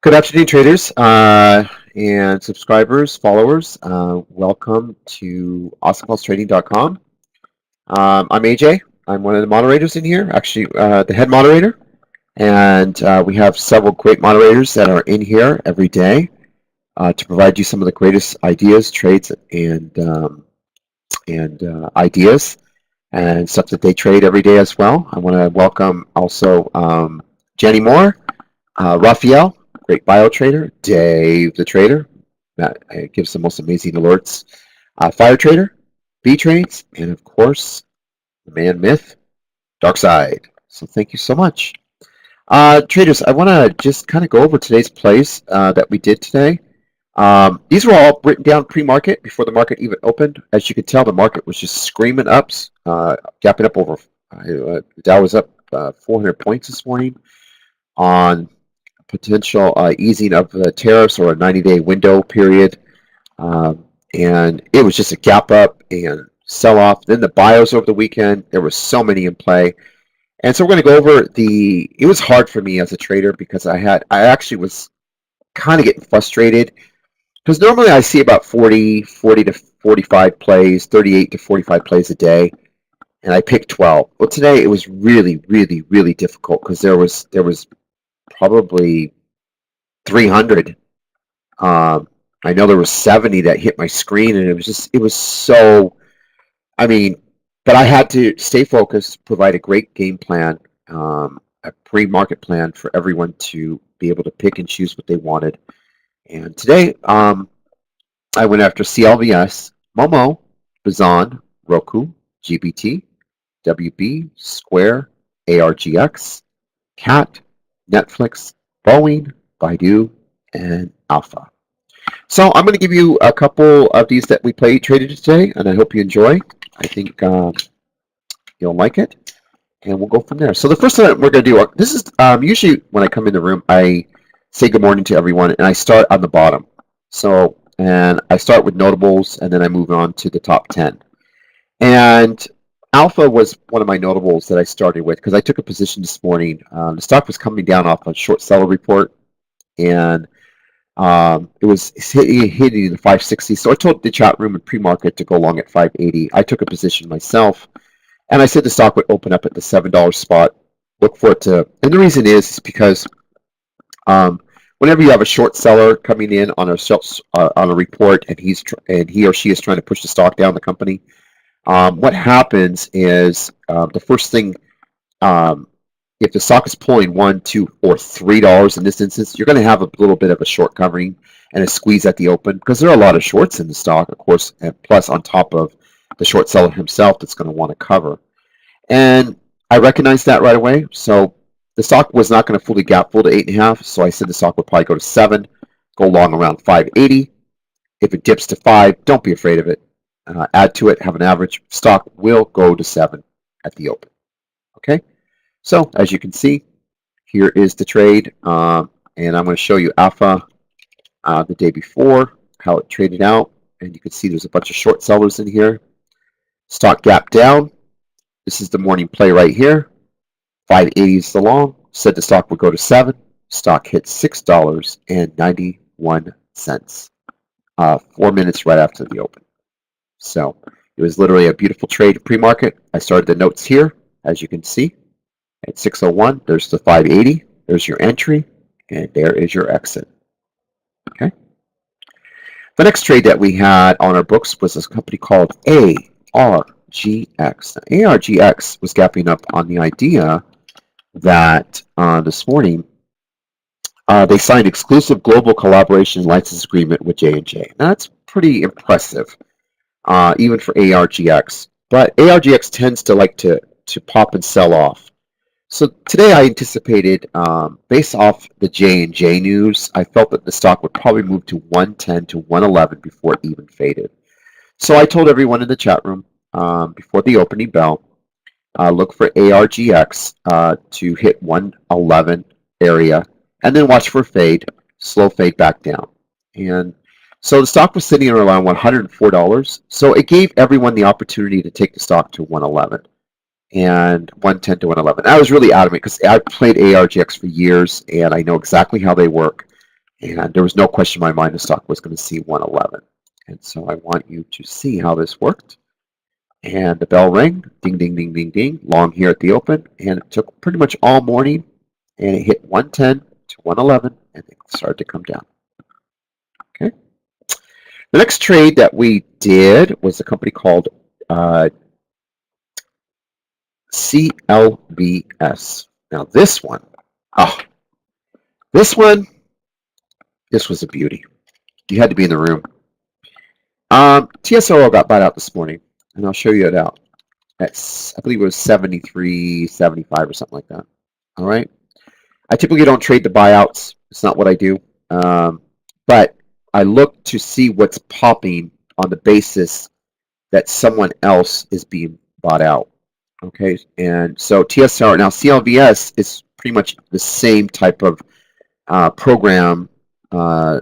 Good afternoon, traders and subscribers, followers. Welcome to Awesomecallstrading.com. I'm AJ. I'm one of the moderators in here, actually the head moderator. And we have several great moderators that are in here every day to provide you some of the greatest ideas, trades, and ideas and stuff that they trade every day as well. I want to welcome also Jenny Moore, Raphael, great bio trader, Dave the trader, that gives the most amazing alerts, fire trader, B trades, and of course, the man myth, Dark Side. So thank you so much. Traders, I want to just kind of go over today's plays that we did today. These were all written down pre-market before the market even opened. As you can tell, the market was just screaming ups, gapping up over. The Dow was up 400 points this morning on potential easing of the tariffs or a 90-day window period. And it was just a gap up and sell off. Then the bios over the weekend, there were so many in play. And so we're going to go over it was hard for me as a trader because I actually was kind of getting frustrated because normally I see about 40 to 45 plays, 38 to 45 plays a day. And I picked 12. Well, today it was really, really, really difficult because there was probably 300. I know there was 70 that hit my screen, and it was so, but I had to stay focused, provide a great game plan, a pre-market plan for everyone to be able to pick and choose what they wanted. And today, I went after CLVS, Momo, Bazan, Roku, GBT, WB, Square, ARGX, CAT, Netflix, Boeing, Baidu, and Alpha. So I'm going to give you a couple of these that we traded today, and I hope you enjoy. I think you'll like it, and we'll go from there. So the first thing we're going to do, this is usually when I come in the room, I say good morning to everyone, and I start on the bottom. So, and I start with notables, and then I move on to the top 10. And Alpha was one of my notables that I started with because I took a position this morning. The stock was coming down off a short seller report, and it was hitting the 560. So I told the chat room in pre-market to go long at 580. I took a position myself, and I said the stock would open up at the $7 spot. Look for it to, and the reason is because whenever you have a short seller coming in on a report, and he or she is trying to push the stock down the company. What happens is the first thing, if the stock is pulling $1, $2, or $3 in this instance, you're going to have a little bit of a short covering and a squeeze at the open because there are a lot of shorts in the stock, of course, and plus on top of the short seller himself that's going to want to cover. And I recognized that right away. So the stock was not going to fully gap full to 8.5. So I said the stock would probably go to 7, go long around 580. If it dips to 5, don't be afraid of it. Add to it, have an average. Stock will go to 7 at the open. Okay, so as you can see, here is the trade, and I'm going to show you Alpha the day before, how it traded out, and you can see there's a bunch of short sellers in here. Stock gap down. This is the morning play right here. 580 is the long. Said the stock would go to 7. Stock hit $6.91. 4 minutes right after the open. So it was literally a beautiful trade pre-market. I started the notes here, as you can see, at 601. There's the 580. There's your entry, and there is your exit. Okay. The next trade that we had on our books was this company called ARGX. Now, ARGX was gapping up on the idea that this morning they signed exclusive global collaboration license agreement with J&J. Now, that's pretty impressive. Even for ARGX, but ARGX tends to like to pop and sell off. So today I anticipated, based off the J&J news, I felt that the stock would probably move to 110 to 111 before it even faded. So I told everyone in the chat room before the opening bell, look for ARGX to hit 111 area, and then watch for fade, slow fade back down. And so the stock was sitting around $104. So it gave everyone the opportunity to take the stock to 111 and 110 to 111. I was really adamant because I've played ARGX for years and I know exactly how they work. And there was no question in my mind the stock was going to see 111. And so I want you to see how this worked. And the bell rang, ding, ding, ding, ding, ding, long here at the open. And it took pretty much all morning. And it hit 110 to 111, and it started to come down. Okay. The next trade that we did was a company called CLBS. Now this one, this was a beauty. You had to be in the room. TSO got bought out this morning, and I'll show you it out. I believe it was 73, 75 or something like that. All right. I typically don't trade the buyouts. It's not what I do. But I look to see what's popping on the basis that someone else is being bought out. Okay. And so TSR, now CLBS is pretty much the same type of program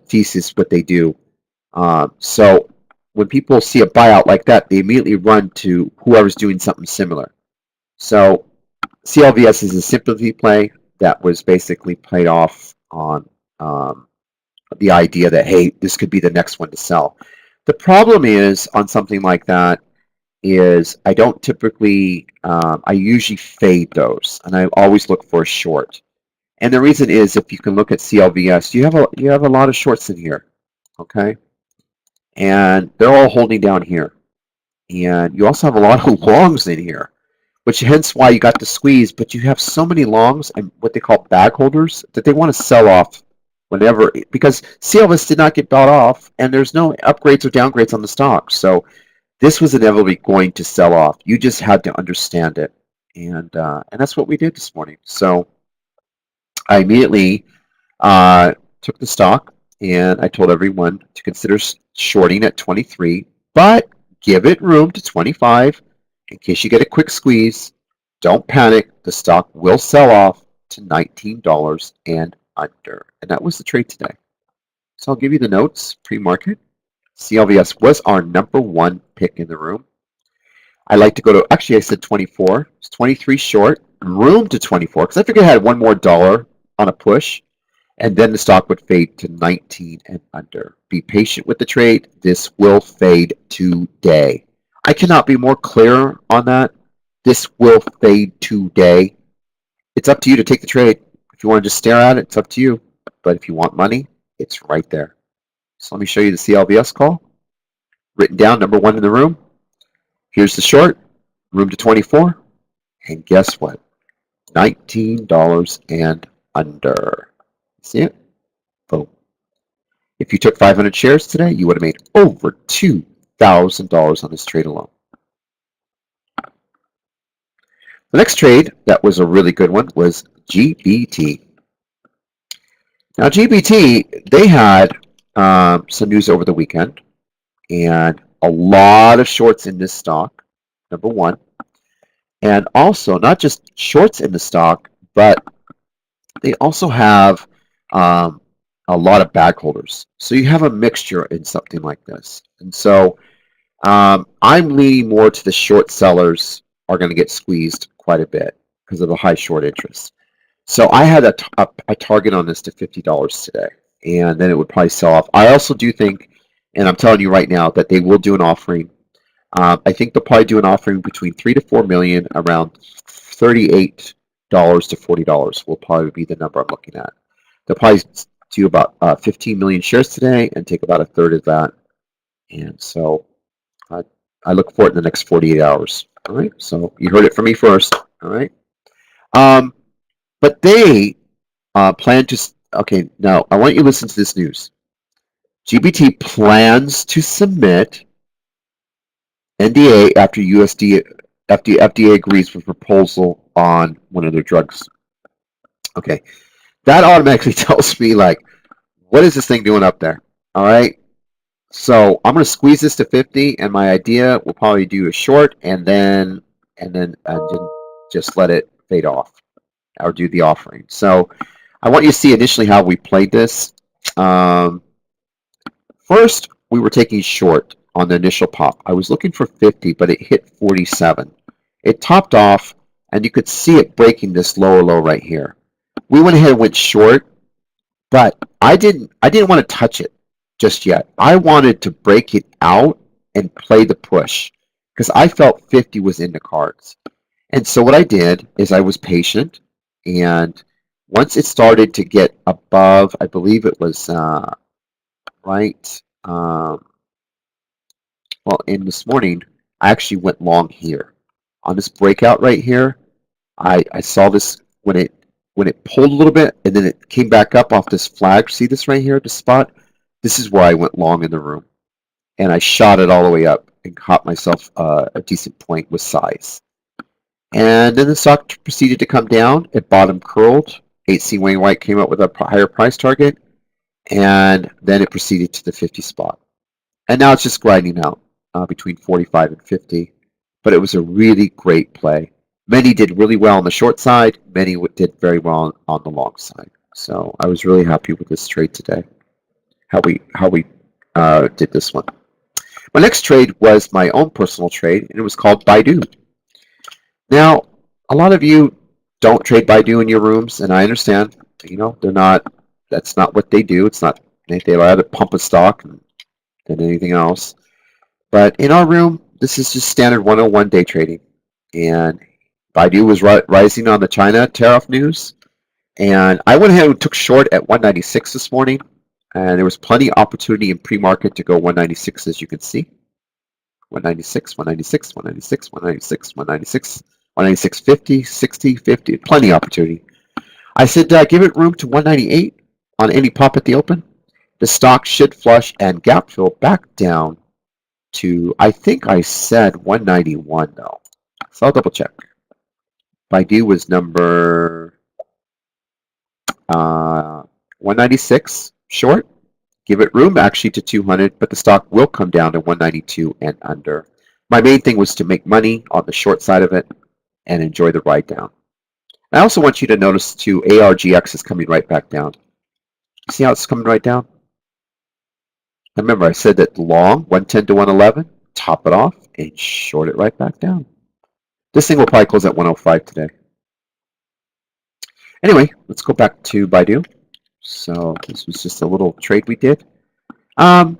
thesis, what they do. So when people see a buyout like that, they immediately run to whoever's doing something similar. So CLVS is a sympathy play that was basically played off on the idea that, hey, this could be the next one to sell. The problem is on something like that is I don't typically, I usually fade those, and I always look for a short. And the reason is, if you can look at CLVS, you have a lot of shorts in here, okay? And they're all holding down here. And you also have a lot of longs in here, which hence why you got the squeeze. But you have so many longs and what they call bag holders that they want to sell off whenever, because CLVS did not get bought off, and there's no upgrades or downgrades on the stock. So this was inevitably going to sell off. You just had to understand it, and that's what we did this morning. So I immediately took the stock, and I told everyone to consider shorting at 23, but give it room to 25 in case you get a quick squeeze. Don't panic. The stock will sell off to $19 and under. And that was the trade today. So I'll give you the notes pre-market. CLVS was our #1 pick in the room. I like to go to, actually I said 24. It's 23 short, room to 24, because I figured I had one more dollar on a push, and then the stock would fade to 19 and under. Be patient with the trade. This will fade today. I cannot be more clear on that. This will fade today. It's up to you to take the trade. If you want to just stare at it, it's up to you. But if you want money, it's right there. So let me show you the CLBS call. Written down, #1 in the room. Here's the short, room to 24. And guess what? $19 and under. See it? Boom. If you took 500 shares today, you would have made over $2,000 on this trade alone. The next trade that was a really good one was GBT. Now GBT, they had some news over the weekend, and a lot of shorts in this stock, #1. And also, not just shorts in the stock, but they also have a lot of bag holders. So you have a mixture in something like this. And so I'm leaning more to the short sellers are going to get squeezed quite a bit because of the high short interest. So I had a target on this to $50 today, and then it would probably sell off. I also do think, and I'm telling you right now, that they will do an offering. I think they'll probably do an offering between 3 to 4 million, around $38 to $40 will probably be the number I'm looking at. They'll probably do about 15 million shares today and take about a third of that. And so I look for it in the next 48 hours. All right. So you heard it from me first. All right. But they plan to. Okay. Now I want you to listen to this news. GBT plans to submit NDA after FDA agrees with proposal on one of their drugs. Okay. That automatically tells me, like, what is this thing doing up there? All right. So I'm going to squeeze this to 50, and my idea will probably do a short and then just let it fade off or do the offering. So I want you to see initially how we played this. First, we were taking short on the initial pop. I was looking for 50, but it hit 47. It topped off, and you could see it breaking this lower low right here. We went ahead and went short, But I didn't want to touch it just yet. I wanted to break it out and play the push because I felt 50 was in the cards. And so what I did is I was patient, and once it started to get above, I believe it was right, well, in this morning, I actually went long here. On this breakout right here, I saw this when it pulled a little bit and then it came back up off this flag. See this right here, this spot? This is where I went long in the room. And I shot it all the way up and caught myself a decent point with size. And then the stock proceeded to come down. It bottom curled. 8C Wainwright came up with a higher price target. And then it proceeded to the 50 spot. And now it's just grinding out between 45 and 50. But it was a really great play. Many did really well on the short side. Many did very well on the long side. So I was really happy with this trade today. How we did this one. My next trade was my own personal trade, and it was called Baidu. Now, a lot of you don't trade Baidu in your rooms, and I understand. You know, they're not. That's not what they do. It's not. They rather pump a stock than anything else. But in our room, this is just standard 101 day trading, and Baidu was rising on the China tariff news, and I went ahead and took short at 196 this morning, and there was plenty of opportunity in pre-market to go 196, as you can see. 196, 196, 196, 196, 196, 196.50, 60, 50, plenty of opportunity. I said give it room to 198 on any pop at the open. The stock should flush and gap fill back down to, I think I said 191 though. So I'll double check. Baidu was number 196 short. Give it room actually to 200, but the stock will come down to 192 and under. My main thing was to make money on the short side of it and enjoy the ride down. I also want you to notice too, ARGX is coming right back down. See how it's coming right down? Remember, I said that long, 110 to 111, top it off and short it right back down. This thing will probably close at 105 today. Anyway, let's go back to Baidu. So this was just a little trade we did. You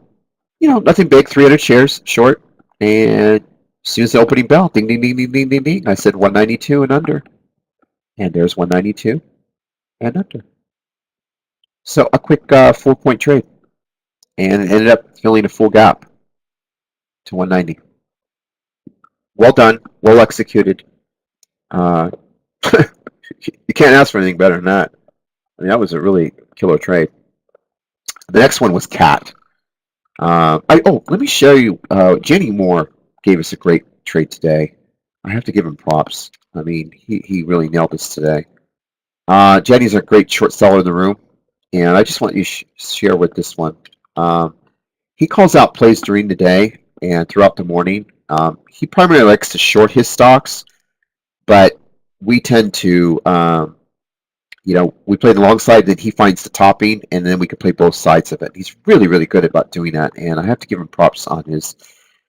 know, nothing big, 300 shares short. And as soon as the opening bell, ding, ding, ding, ding, ding, ding, ding, I said 192 and under. And there's 192 and under. So a quick 4-point trade. And it ended up filling a full gap to 190. Well done, well executed. You can't ask for anything better than that. I mean, that was a really killer trade. The next one was CAT. Let me show you. Jenny Moore gave us a great trade today. I have to give him props. I mean, he really nailed this today. Jenny's a great short seller in the room, and I just want you to share with this one. He calls out plays during the day and throughout the morning. He primarily likes to short his stocks, but we tend to, you know, we play the long side, then he finds the topping, and then we can play both sides of it. He's really, really good about doing that, and I have to give him props on his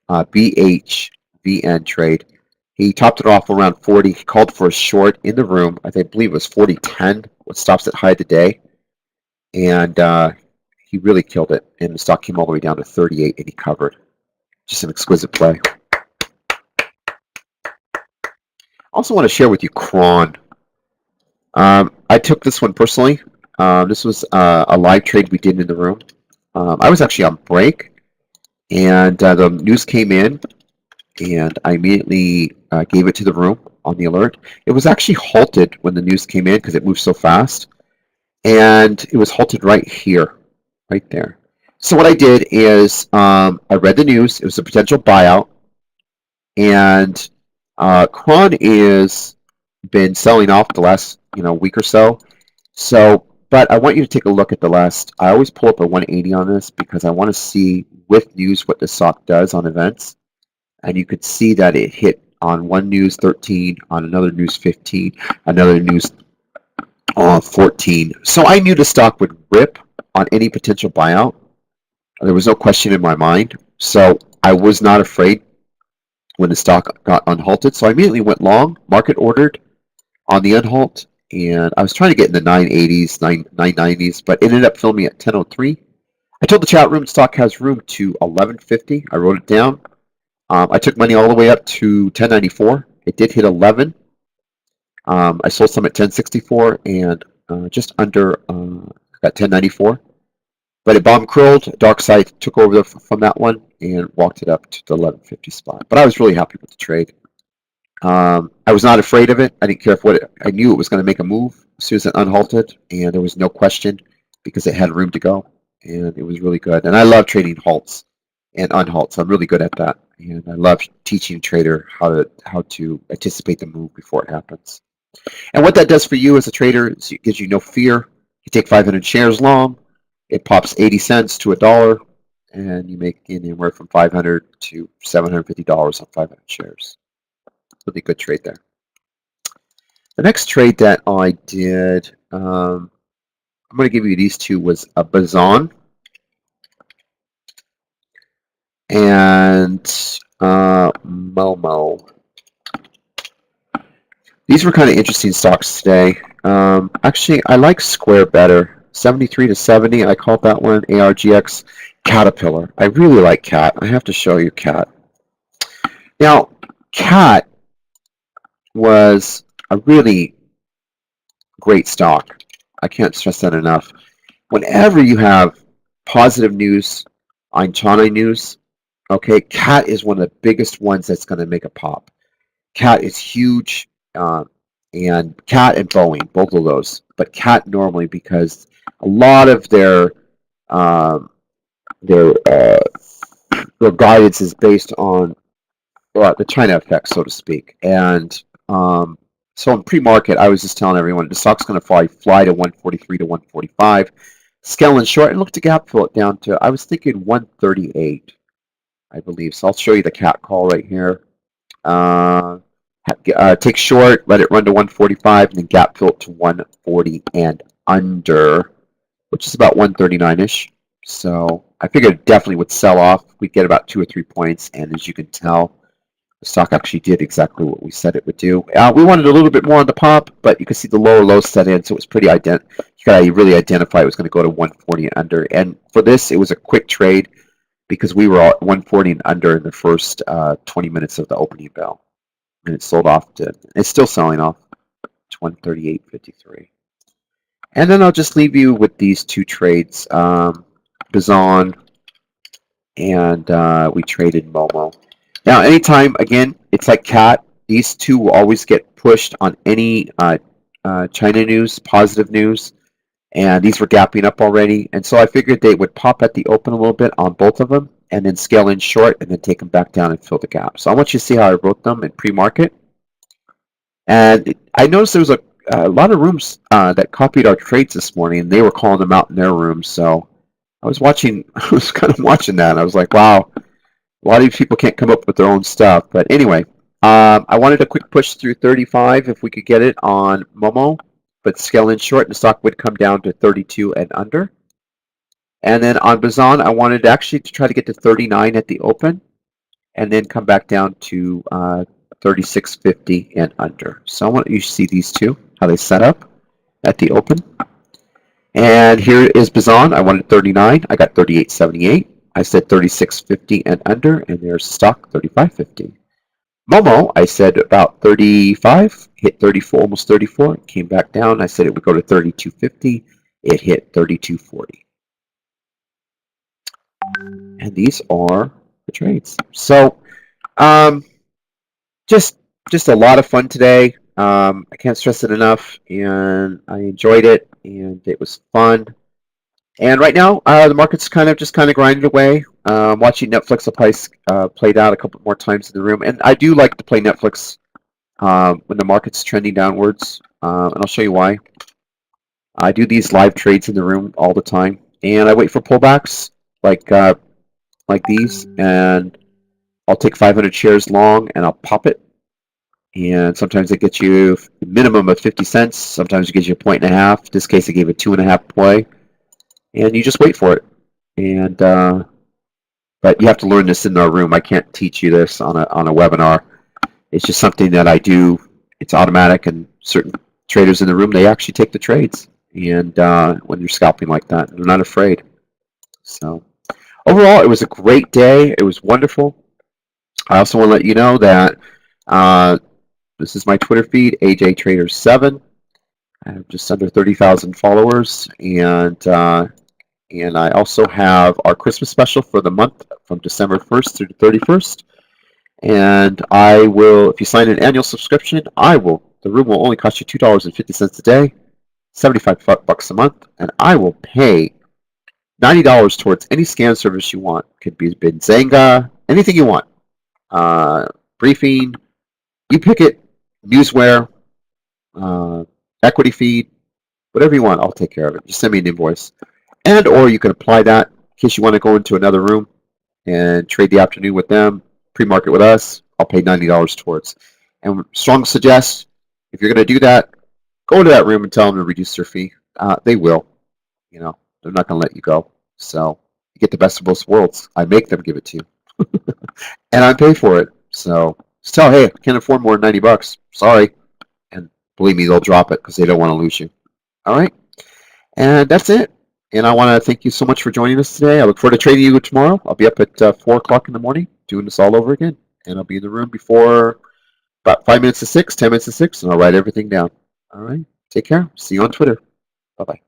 BHVN trade. He topped it off around 40. He called for a short in the room. I believe it was 40.10, what stops at high of the day, and he really killed it, and the stock came all the way down to 38, and he covered. Just an exquisite play. I also want to share with you Cron. I took this one personally. This was a live trade we did in the room. I was actually on break, and the news came in, and I immediately gave it to the room on the alert. It was actually halted when the news came in because it moved so fast, and it was halted right here, right there. So what I did is I read the news. It was a potential buyout, and Cron is been selling off the last week or so. But I want you to take a look at the last. I always pull up a 180 on this because I want to see with news what the stock does on events, and you could see that it hit on one news 13, on another news 15, another news 14. So I knew the stock would rip on any potential buyout. There was no question in my mind. So I was not afraid when the stock got unhalted. So I immediately went long, market ordered on the unhalt, and I was trying to get in the 980s, 990s, but it ended up filling me at 10:03. I told the chat room stock has room to 1150. I wrote it down. I took money all the way up to 1094. It did hit 11. I sold some at 1064 and just under got 1094. But it bomb curled. Dark side took over from that one and walked it up to the 1150 spot. But I was really happy with the trade. I was not afraid of it. I didn't care if I knew it was going to make a move as soon as it unhalted, and there was no question because it had room to go, and it was really good. And I love trading halts and unhalts. I'm really good at that, and I love teaching a trader how to anticipate the move before it happens. And what that does for you as a trader is it gives you no fear. You take 500 shares long, it pops 80 cents to $1, and you make anywhere from $500 to $750 on 500 shares. Really good trade there. The next trade that I did, I'm going to give you these two, was a Bazan and Momo. These were kind of interesting stocks today. Actually, I like Square better. 73 to 70, I called that one. ARGX. Caterpillar. I really like CAT. I have to show you CAT. Now, CAT was a really great stock. I can't stress that enough. Whenever you have positive news on China news, okay, CAT is one of the biggest ones that's going to make a pop. CAT is huge, and CAT and Boeing, both of those. But CAT normally, because a lot of their guidance is based on the China effect, so to speak. And so in pre-market, I was just telling everyone the stock's going to fly to 143 to 145. Scaling short, and look to gap fill it down to, I was thinking 138, I believe. So I'll show you the CAT call right here. Take short, let it run to 145, and then gap fill it to 140 and under, which is about 139-ish. So I figured it definitely would sell off. We'd get about 2 or 3 points, and as you can tell, the stock actually did exactly what we said it would do. We wanted a little bit more on the pop, but you can see the lower low set in, so it was pretty you gotta really identify it was going to go to 140 and under. And for this, it was a quick trade because we were at 140 and under in the first 20 minutes of the opening bell, and it sold off to. It's still selling off to 138.53. And then I'll just leave you with these two trades, Bazan, and we traded Momo. Now, anytime, again, it's like CAT. These two will always get pushed on any China news, positive news, and these were gapping up already. And so I figured they would pop at the open a little bit on both of them, and then scale in short, and then take them back down and fill the gap. So I want you to see how I wrote them in pre-market. And I noticed there was a lot of rooms that copied our trades this morning, and they were calling them out in their rooms. So I was kind of watching that, and I was like, wow. A lot of these people can't come up with their own stuff. But anyway, I wanted a quick push through 35 if we could get it on Momo, but scale in short, and the stock would come down to 32 and under. And then on Bazan, I wanted actually to try to get to 39 at the open, and then come back down to 36.50 and under. So I want you to see these two, how they set up at the open. And here is Bazan. I wanted 39. I got 38.78. I said 36.50 and under, and there's stock 35.50. Momo, I said about 35, hit 34, almost 34, came back down. I said it would go to 32.50. It hit 32.40. And these are the trades. So just a lot of fun today. I can't stress it enough, and I enjoyed it, and it was fun. And right now, the market's kind of grinding away. Watching Netflix played out a couple more times in the room, and I do like to play Netflix when the market's trending downwards, and I'll show you why. I do these live trades in the room all the time, and I wait for pullbacks like these, and I'll take 500 shares long, and I'll pop it. And sometimes it gets you a minimum of 50 cents. Sometimes it gives you 1.5 points. In this case, it gave a 2.5 play. And you just wait for it. And but you have to learn this in our room. I can't teach you this on a webinar. It's just something that I do. It's automatic, and certain traders in the room, they actually take the trades. And when you're scalping like that, they're not afraid. So overall, it was a great day. It was wonderful. I also want to let you know that this is my Twitter feed, AJTrader7. I have just under 30,000 followers, and I also have our Christmas special for the month from December 1st through the 31st. And I will, if you sign an annual subscription, the room will only cost you $2.50 a day, 75 bucks a month, and I will pay $90 towards any scan service you want. Could be Benzanga, anything you want. Briefing, you pick it, newsware, equity feed, whatever you want, I'll take care of it. Just send me an invoice. And or you can apply that in case you want to go into another room and trade the afternoon with them, pre-market with us. I'll pay $90 towards. And strong suggest, if you're going to do that, go into that room and tell them to reduce their fee. They will. You know, they're not going to let you go. So you get the best of both worlds. I make them give it to you. And I pay for it. So just tell, hey, I can't afford more than 90 bucks. Sorry. And believe me, they'll drop it because they don't want to lose you. All right. And that's it. And I want to thank you so much for joining us today. I look forward to trading you tomorrow. I'll be up at 4 o'clock in the morning doing this all over again. And I'll be in the room before about 5 minutes to 6, 10 minutes to 6, and I'll write everything down. All right. Take care. See you on Twitter. Bye-bye.